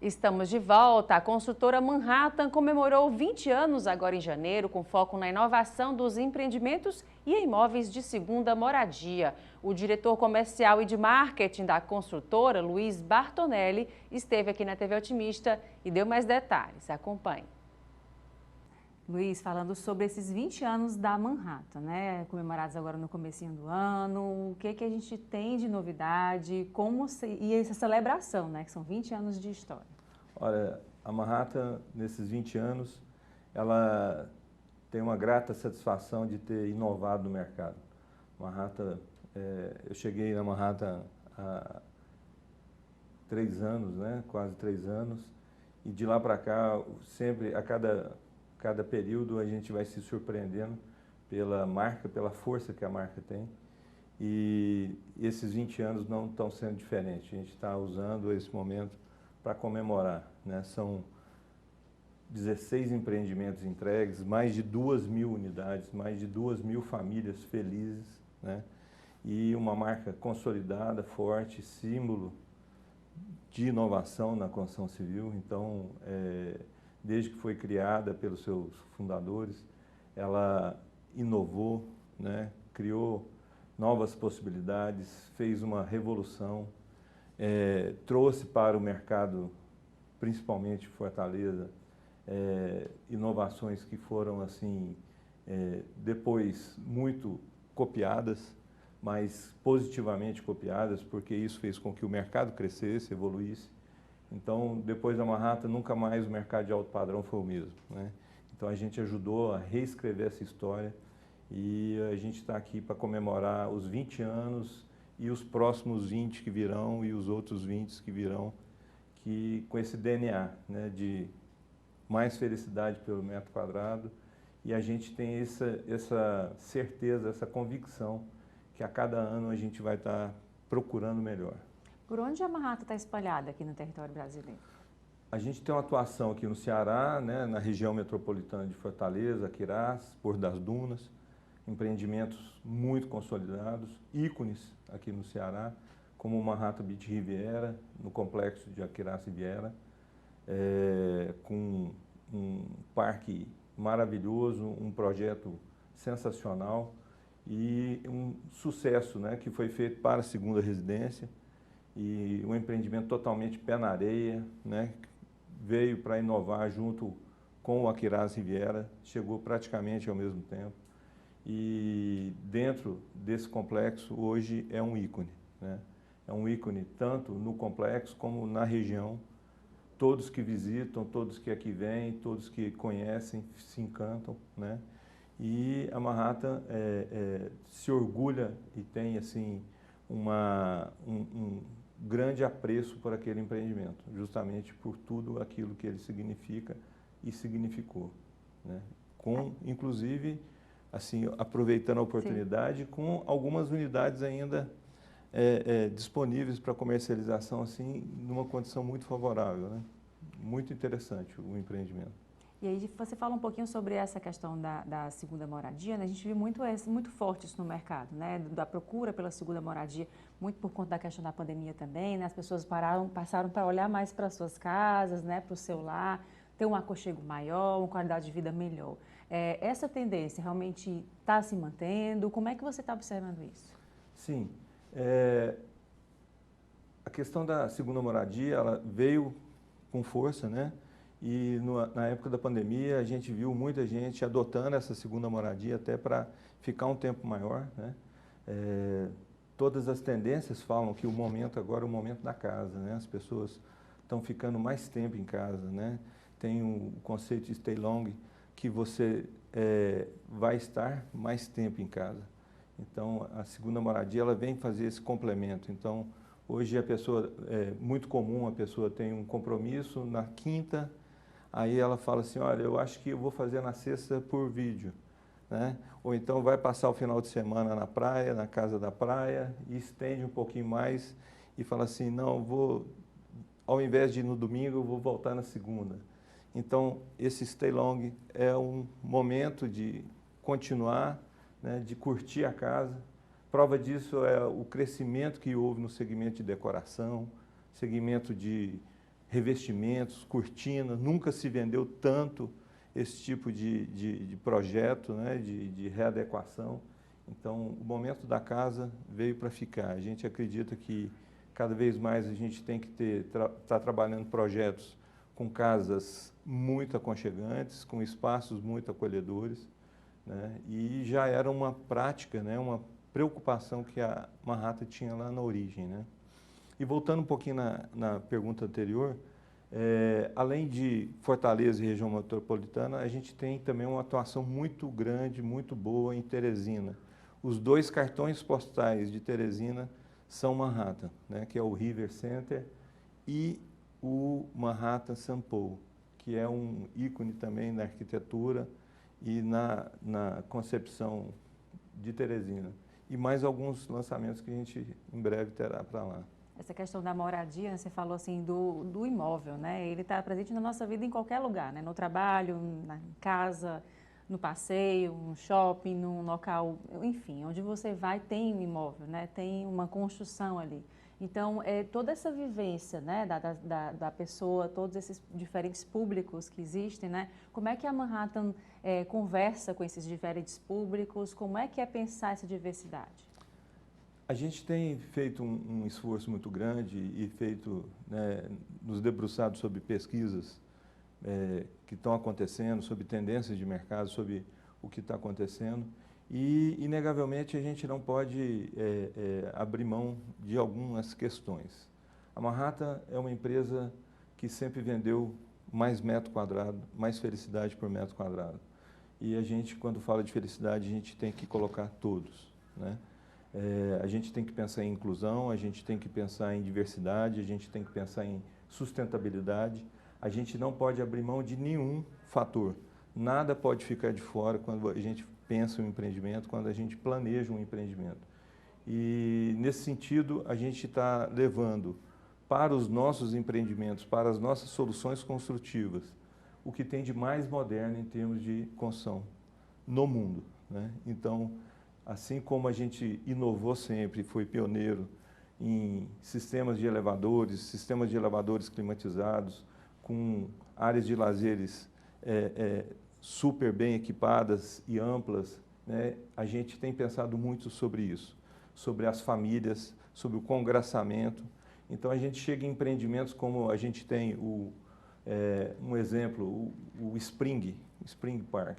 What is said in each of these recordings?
Estamos de volta. A construtora Manhattan comemorou 20 anos agora em janeiro, com foco na inovação dos empreendimentos e imóveis de segunda moradia. O diretor comercial e de marketing da construtora, Luiz Bartonelli, esteve aqui na TV Otimista e deu mais detalhes. Acompanhe. Luiz, falando sobre esses 20 anos da Manhattan, né? Comemorados agora no comecinho do ano, o que a gente tem de novidade, e essa celebração, né? Que são 20 anos de história. Olha, a Manhattan, nesses 20 anos, ela tem uma grata satisfação de ter inovado no mercado. Manhattan, eu cheguei na Manhattan há 3 anos, né? Quase 3 anos, e de lá para cá, sempre, a cada período, a gente vai se surpreendendo pela marca, pela força que a marca tem. E esses 20 anos não estão sendo diferentes. A gente está usando esse momento para comemorar, né? São 16 empreendimentos entregues, mais de 2.000 unidades, mais de 2.000 famílias felizes, né? E uma marca consolidada, forte, símbolo de inovação na construção civil. Então, desde que foi criada pelos seus fundadores, ela inovou, né? Criou novas possibilidades, fez uma revolução, trouxe para o mercado, principalmente Fortaleza, inovações que foram assim, depois muito copiadas, mas positivamente copiadas, porque isso fez com que o mercado crescesse, evoluísse. Então, depois da Manhattan, nunca mais o mercado de alto padrão foi o mesmo, né? Então, a gente ajudou a reescrever essa história e a gente está aqui para comemorar os 20 anos e os próximos 20 que virão e os outros 20 que virão, que com esse DNA, né, de mais felicidade pelo metro quadrado, e a gente tem essa certeza, essa convicção que a cada ano a gente vai estar procurando melhor. Por onde a Manhattan está espalhada aqui no território brasileiro? A gente tem uma atuação aqui no Ceará, né, na região metropolitana de Fortaleza, Aquirás, Porto das Dunas, empreendimentos muito consolidados, ícones aqui no Ceará, como o Manhattan Beach Riviera, no complexo de Aquirás Riviera, com um parque maravilhoso, um projeto sensacional e um sucesso, né, que foi feito para a segunda residência, e um empreendimento totalmente pé na areia, né, veio para inovar junto com o Aquirás Riviera, chegou praticamente ao mesmo tempo. E dentro desse complexo, hoje é um ícone, né? É um ícone tanto no complexo como na região. Todos que visitam, todos que aqui vêm, todos que conhecem, se encantam, né? E a Manhattan se orgulha e tem assim, um grande apreço por aquele empreendimento, justamente por tudo aquilo que ele significa e significou, né? Inclusive, assim, aproveitando a oportunidade, sim, com algumas unidades ainda disponíveis para comercialização, assim, numa condição muito favorável, né? Muito interessante o empreendimento. E aí você fala um pouquinho sobre essa questão da segunda moradia, né? A gente viu muito forte isso no mercado, né? Da procura pela segunda moradia, muito por conta da questão da pandemia também, né? As pessoas passaram para olhar mais para as suas casas, né? Para o seu lar, ter um aconchego maior, uma qualidade de vida melhor. Essa tendência realmente está se mantendo? Como é que você está observando isso? Sim. A questão da segunda moradia, ela veio com força, né? E na época da pandemia, a gente viu muita gente adotando essa segunda moradia até para ficar um tempo maior, né? Todas as tendências falam que o momento agora é o momento da casa, né? As pessoas estão ficando mais tempo em casa, né? Tem o conceito de stay long, que você vai estar mais tempo em casa. Então, a segunda moradia, ela vem fazer esse complemento. Então, hoje é muito comum, a pessoa tem um compromisso na quinta, aí ela fala assim, olha, eu acho que eu vou fazer na sexta por vídeo, né? Ou então vai passar o final de semana na praia, na casa da praia, e estende um pouquinho mais e fala assim, não, ao invés de ir no domingo, eu vou voltar na segunda. Então, esse stay long é um momento de continuar, né, de curtir a casa. Prova disso é o crescimento que houve no segmento de decoração, segmento de revestimentos, cortinas, nunca se vendeu tanto esse tipo de projeto, né, de readequação. Então, o momento da casa veio para ficar. A gente acredita que cada vez mais a gente tem que estar trabalhando projetos com casas muito aconchegantes, com espaços muito acolhedores, né, e já era uma prática, né, uma preocupação que a Manhattan tinha lá na origem, né. E voltando um pouquinho na pergunta anterior, além de Fortaleza e região metropolitana, a gente tem também uma atuação muito grande, muito boa em Teresina. Os 2 cartões postais de Teresina são Manhattan, né, que é o River Center e o Manhattan St. Paul, que é um ícone também na arquitetura e na concepção de Teresina. E mais alguns lançamentos que a gente em breve terá para lá. Essa questão da moradia, você falou assim do imóvel, né? Ele está presente na nossa vida em qualquer lugar, né? No trabalho, na casa, no passeio, no shopping, num local, enfim, onde você vai tem um imóvel, né? Tem uma construção ali. Então, toda essa vivência, né, da pessoa, todos esses diferentes públicos que existem, né? Como é que a Manhattan conversa com esses diferentes públicos? Como é que é pensar essa diversidade? A gente tem feito um esforço muito grande e feito, né, nos debruçado sobre pesquisas que estão acontecendo, sobre tendências de mercado, sobre o que está acontecendo. E, inegavelmente, a gente não pode abrir mão de algumas questões. A Manhattan é uma empresa que sempre vendeu mais metro quadrado, mais felicidade por metro quadrado. E a gente, quando fala de felicidade, a gente tem que colocar todos, né? A gente tem que pensar em inclusão, a gente tem que pensar em diversidade, a gente tem que pensar em sustentabilidade. A gente não pode abrir mão de nenhum fator. Nada pode ficar de fora quando a gente pensa em um empreendimento, quando a gente planeja um empreendimento. E, nesse sentido, a gente está levando para os nossos empreendimentos, para as nossas soluções construtivas, o que tem de mais moderno em termos de construção no mundo, né? Então, assim como a gente inovou sempre, foi pioneiro em sistemas de elevadores climatizados, com áreas de lazeres super bem equipadas e amplas, né? A gente tem pensado muito sobre isso, sobre as famílias, sobre o congraçamento. Então, a gente chega em empreendimentos como a gente tem um exemplo, o Spring Park,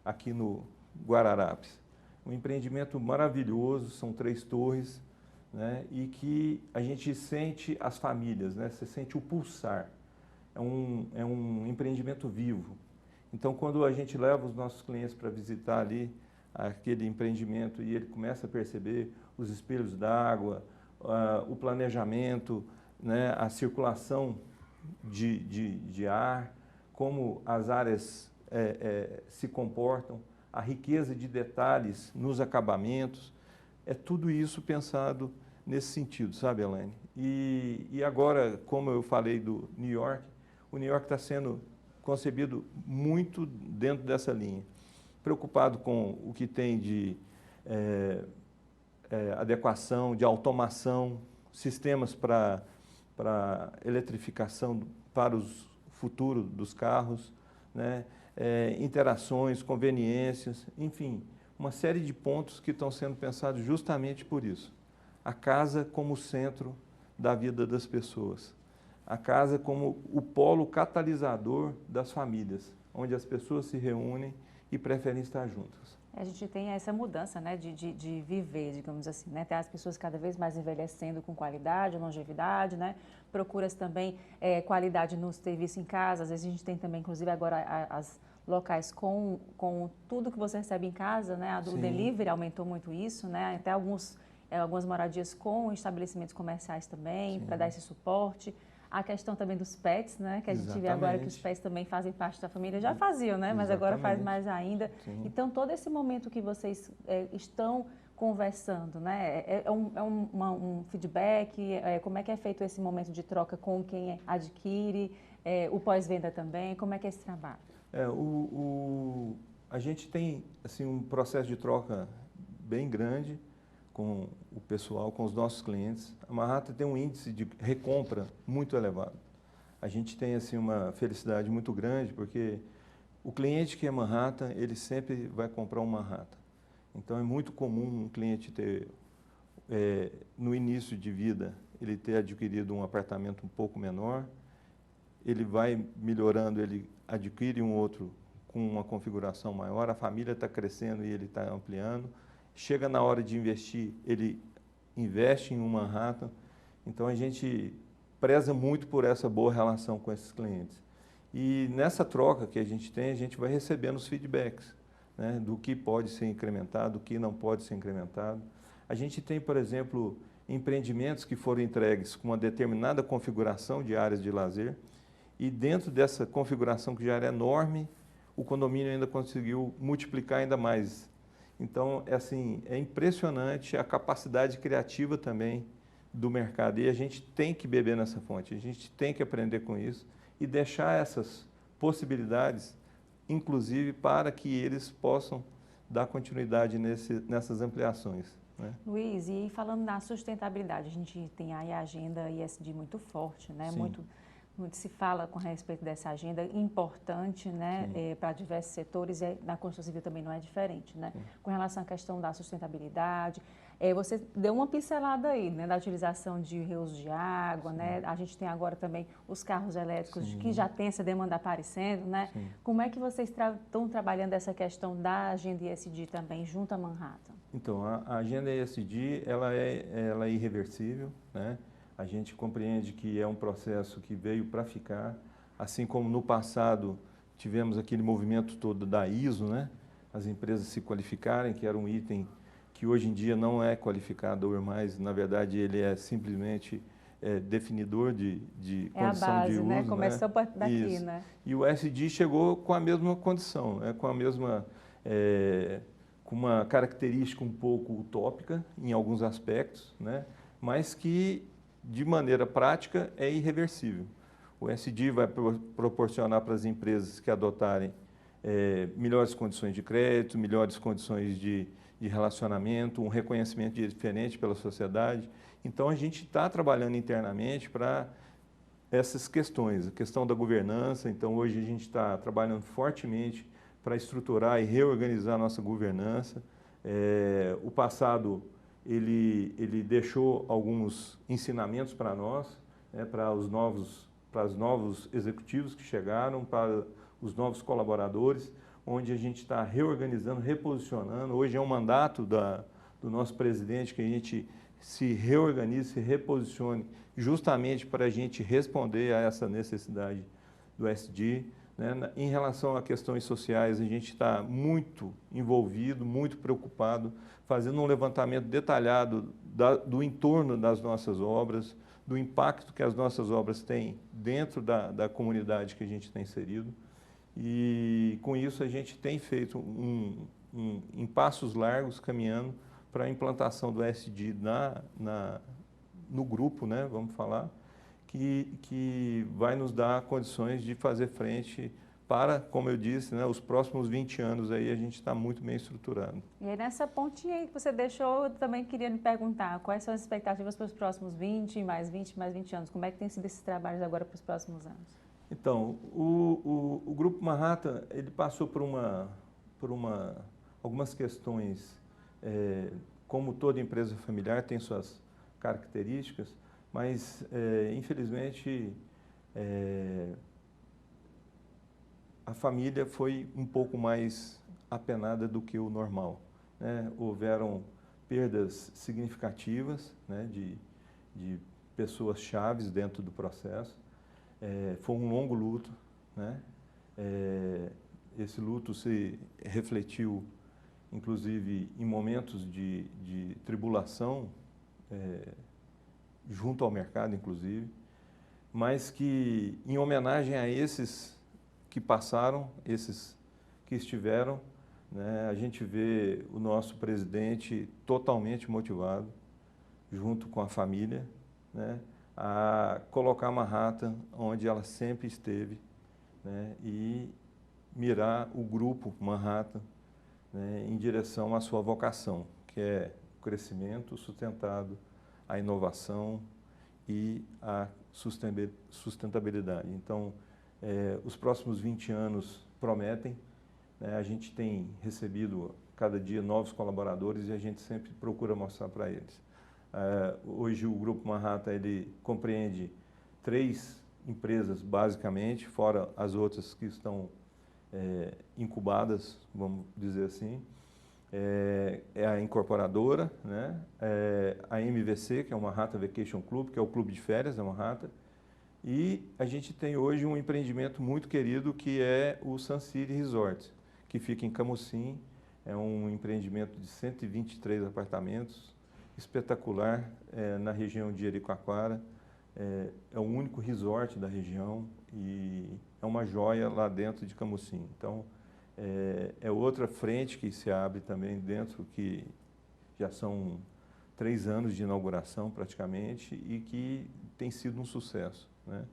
aqui no Guararapes. Um empreendimento maravilhoso, são 3 torres, né, e que a gente sente as famílias, né, você sente o pulsar. É um empreendimento vivo. Então, quando a gente leva os nossos clientes para visitar ali aquele empreendimento e ele começa a perceber os espelhos d'água, o planejamento, né, a circulação de ar, como as áreas se comportam, a riqueza de detalhes nos acabamentos, é tudo isso pensado nesse sentido, sabe, Elaine? E agora, como eu falei do New York, o New York está sendo concebido muito dentro dessa linha, preocupado com o que tem de adequação, de automação, sistemas para eletrificação para o futuro dos carros, né? Interações, conveniências, enfim, uma série de pontos que estão sendo pensados justamente por isso. A casa como centro da vida das pessoas. A casa como o polo catalisador das famílias, onde as pessoas se reúnem e preferem estar juntas. A gente tem essa mudança, né, de viver, digamos assim, né? Tem as pessoas cada vez mais envelhecendo com qualidade, longevidade, né? Procura-se também qualidade no serviço em casa. Às vezes a gente tem também, inclusive agora, as locais com tudo que você recebe em casa, né? O delivery aumentou muito isso, né? Até algumas moradias com estabelecimentos comerciais também, para dar esse suporte. A questão também dos pets, né? Que a gente vê agora que os pets também fazem parte da família. Já faziam, né? Mas agora faz mais ainda. Sim. Então, todo esse momento que vocês estão conversando, né? Um feedback? Como é que é feito esse momento de troca com quem adquire? O pós-venda também? Como é que é esse trabalho? A gente tem assim, um processo de troca bem grande com o pessoal, com os nossos clientes. A Manhattan tem um índice de recompra muito elevado. a gente tem assim uma felicidade muito grande, porque o cliente que é Manhattan, ele sempre vai comprar um Manhattan. Então é muito comum um cliente ter, no início de vida, ele ter adquirido um apartamento um pouco menor, ele vai melhorando, ele adquire um outro com uma configuração maior, a família está crescendo e ele está ampliando, chega na hora de investir, ele investe em um Manhattan. Então a gente preza muito por essa boa relação com esses clientes. E nessa troca que a gente tem, a gente vai recebendo os feedbacks, né, do que pode ser incrementado, do que não pode ser incrementado. A gente tem, por exemplo, empreendimentos que foram entregues com uma determinada configuração de áreas de lazer, e dentro dessa configuração que já era enorme, o condomínio ainda conseguiu multiplicar ainda mais. Então, assim, é impressionante a capacidade criativa também do mercado. E a gente tem que beber nessa fonte, a gente tem que aprender com isso e deixar essas possibilidades, inclusive, para que eles possam dar continuidade nessas ampliações, né? Luiz, e falando na sustentabilidade, a gente tem aí a agenda ESG muito forte, né? Muito se fala com respeito dessa agenda importante, né, para diversos setores, e na construção civil também não é diferente, né? Com relação à questão da sustentabilidade, você deu uma pincelada aí, né, da utilização de reuso de água, né? A gente tem agora também os carros elétricos, que já tem essa demanda aparecendo, né? Como é que vocês estão trabalhando essa questão da agenda ESG também junto a Manhattan? Então, a agenda ESG, ela é irreversível, né? A gente compreende que é um processo que veio para ficar, assim como no passado tivemos aquele movimento todo da ISO, né? As empresas se qualificarem, que era um item que hoje em dia não é qualificador mais, na verdade ele é simplesmente definidor de condição a base, de uso. né? Começou daqui, Isso. né? E o ESG chegou com a mesma condição, né? Com a mesma, com uma característica um pouco utópica em alguns aspectos, né? Mas que de maneira prática é irreversível. O ESG vai proporcionar para as empresas que adotarem melhores condições de crédito, melhores condições de relacionamento, um reconhecimento diferente pela sociedade. Então, a gente está trabalhando internamente para essas questões, a questão da governança. Então, hoje a gente está trabalhando fortemente para estruturar e reorganizar a nossa governança. O passado ele deixou alguns ensinamentos para nós, né, para os novos executivos que chegaram, para os novos colaboradores, onde a gente está reorganizando, reposicionando. Hoje é um mandato do nosso presidente que a gente se reorganize, se reposicione, justamente para a gente responder a essa necessidade do ESG. Né? Em relação a questões sociais, a gente está muito envolvido, muito preocupado, fazendo um levantamento detalhado do entorno das nossas obras, do impacto que as nossas obras têm dentro da comunidade que a gente tem inserido. E com isso a gente tem feito em passos largos, caminhando para a implantação do ESG no grupo, né, vamos falar, que vai nos dar condições de fazer frente para, como eu disse, né, os próximos 20 anos aí a gente está muito bem estruturado. E aí nessa pontinha aí que você deixou, eu também queria lhe perguntar, quais são as expectativas para os próximos 20, mais 20, mais 20 anos? Como é que tem sido esses trabalhos agora para os próximos anos? Então, o Grupo Manhattan, ele passou por algumas questões, como toda empresa familiar tem suas características, mas, infelizmente, a família foi um pouco mais apenada do que o normal, né? Houveram perdas significativas, né, de pessoas chaves dentro do processo. Foi um longo luto, né? Esse luto se refletiu, inclusive, em momentos de tribulação, junto ao mercado, inclusive, mas que, em homenagem a esses que passaram, esses que estiveram, né, a gente vê o nosso presidente totalmente motivado, junto com a família, né, a colocar Manhattan onde ela sempre esteve, né, e mirar o grupo Manhattan, né, em direção à sua vocação, que é o crescimento sustentado, a inovação e a sustentabilidade. Então, os próximos 20 anos prometem, né? A gente tem recebido cada dia novos colaboradores e a gente sempre procura mostrar para eles. Hoje o Grupo Manhattan ele compreende 3 empresas basicamente, fora as outras que estão incubadas, vamos dizer assim. É a incorporadora, né? A MVC, que é o Manhattan Vacation Club, que é o clube de férias da Manhattan. E a gente tem hoje um empreendimento muito querido que é o Sun City Resort, que fica em Camocim. É um empreendimento de 123 apartamentos, espetacular, na região de Jericoacoara. É o único resort da região e é uma joia lá dentro de Camocim. Então, é outra frente que se abre também dentro, que já são 3 anos de inauguração praticamente e que tem sido um sucesso, né?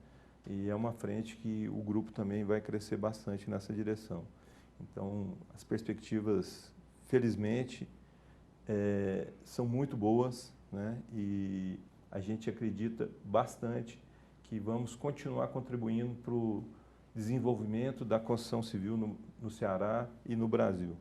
E é uma frente que o grupo também vai crescer bastante nessa direção. Então, as perspectivas, felizmente, são muito boas, né? E a gente acredita bastante que vamos continuar contribuindo para o desenvolvimento da construção civil no Ceará e no Brasil.